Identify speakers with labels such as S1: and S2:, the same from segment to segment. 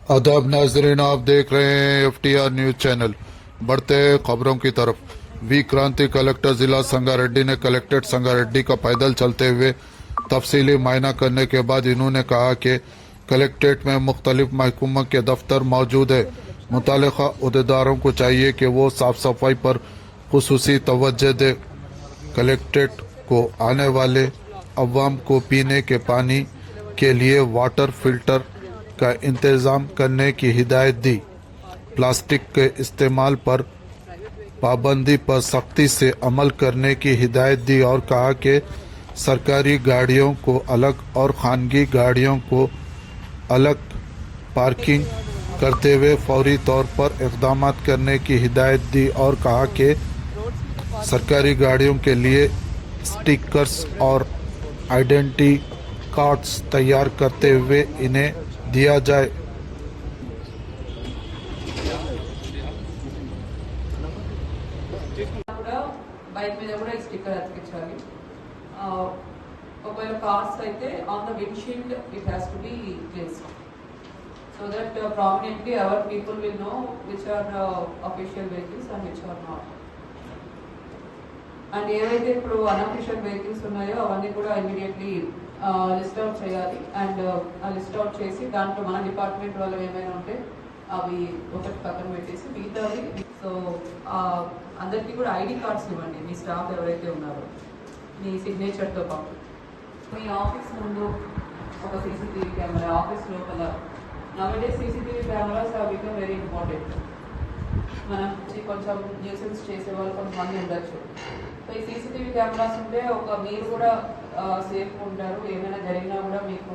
S1: आदाब नाजरीन, आप देख रहे हैं FTR न्यूज चैनल। बढ़ते हैं खबरों की तरफ। वी क्रांति कलेक्टर जिला संगारेड्डी ने कलेक्ट्रेट संगारेड्डी का पैदल चलते हुए तफसीली मायना करने के बाद इन्होंने कहा कि कलेक्ट्रेट में मुख्तलिफ महकमा के दफ्तर मौजूद है। मुतालिका अहदेदारों को चाहिए कि वो साफ सफाई पर खुसूसी तवज्जो दे। कलेक्ट्रेट को आने वाले अवाम को पीने के पानी के लिए वाटर फिल्टर का इंतज़ाम करने की हिदायत दी। प्लास्टिक के इस्तेमाल पर पाबंदी पर सख्ती से अमल करने की हिदायत दी और कहा कि सरकारी गाड़ियों को अलग और खानगी गाड़ियों को अलग पार्किंग करते हुए फौरी तौर पर इक़दाम करने की हिदायत दी और कहा कि सरकारी गाड़ियों के लिए स्टिकर्स और आइडेंटिटी कार्ड्स तैयार करते हुए इन्हें दिया जाए।
S2: బైక్ మీద కూడా ఈ స్టిక్కర్ అతికించాలి. ఒకవేళ కార్స్ అయితే on the windshield it has to be placed so that prominently our people will know which are official vehicles and which are not. And ఏవైతే ఇప్పుడు అన్అఫీషియల్ వెహికల్స్ ఉన్నాయో అవన్నీ కూడా ఇమీడియట్లీ లిస్ట్ అవుట్ చేయాలి. And ఆ list out చేసి దాంట్లో మన డిపార్ట్మెంట్ వాళ్ళు ఏమైనా ఉంటే అవి ఒకటి పక్కన పెట్టేసి మిగతావి. సో అందరికీ కూడా ఐడి కార్డ్స్ ఇవ్వండి మీ స్టాఫ్ ఎవరైతే ఉన్నారో మీ సిగ్నేచర్తో పాటు. మీ ఆఫీస్ ముందు ఒక సీసీటీవీ కెమెరా, ఆఫీస్ లోపల nowadays CCTV cameras are become very important. మనం కొంచెం న్యూసెన్స్ చేసే వాళ్ళు కొంతమంది ఉండొచ్చు. సో ఈ సీసీటీవీ కెమెరాస్ ఉంటే మీరు కూడా సేఫ్గా ఉంటారు. ఏమైనా జరిగినా కూడా మీకు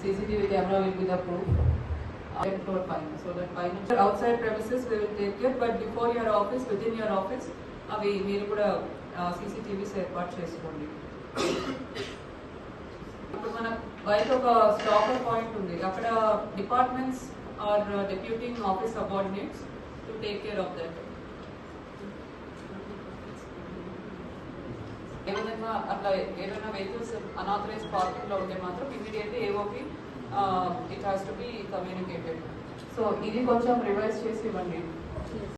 S2: CCTV camera will be the proof. So that fine outside premises we will take care, but before your office, within your office అవి మీరు కూడా CCTVs ఏర్పాటు చేసుకోండి. ఇప్పుడు మన బయట ఒక స్టాపర్ పాయింట్ ఉంది, అక్కడ departments are deputing office subordinates to take care of that. ఏమైనా అట్లా ఏమైనా వెహికల్స్ అనాథరైజ్ పార్కింగ్ లో ఉంటే మాత్రం immediately AOP it has to be communicated. So ఇది కొంచెం రివైజ్ చేసి ఇవ్వండి.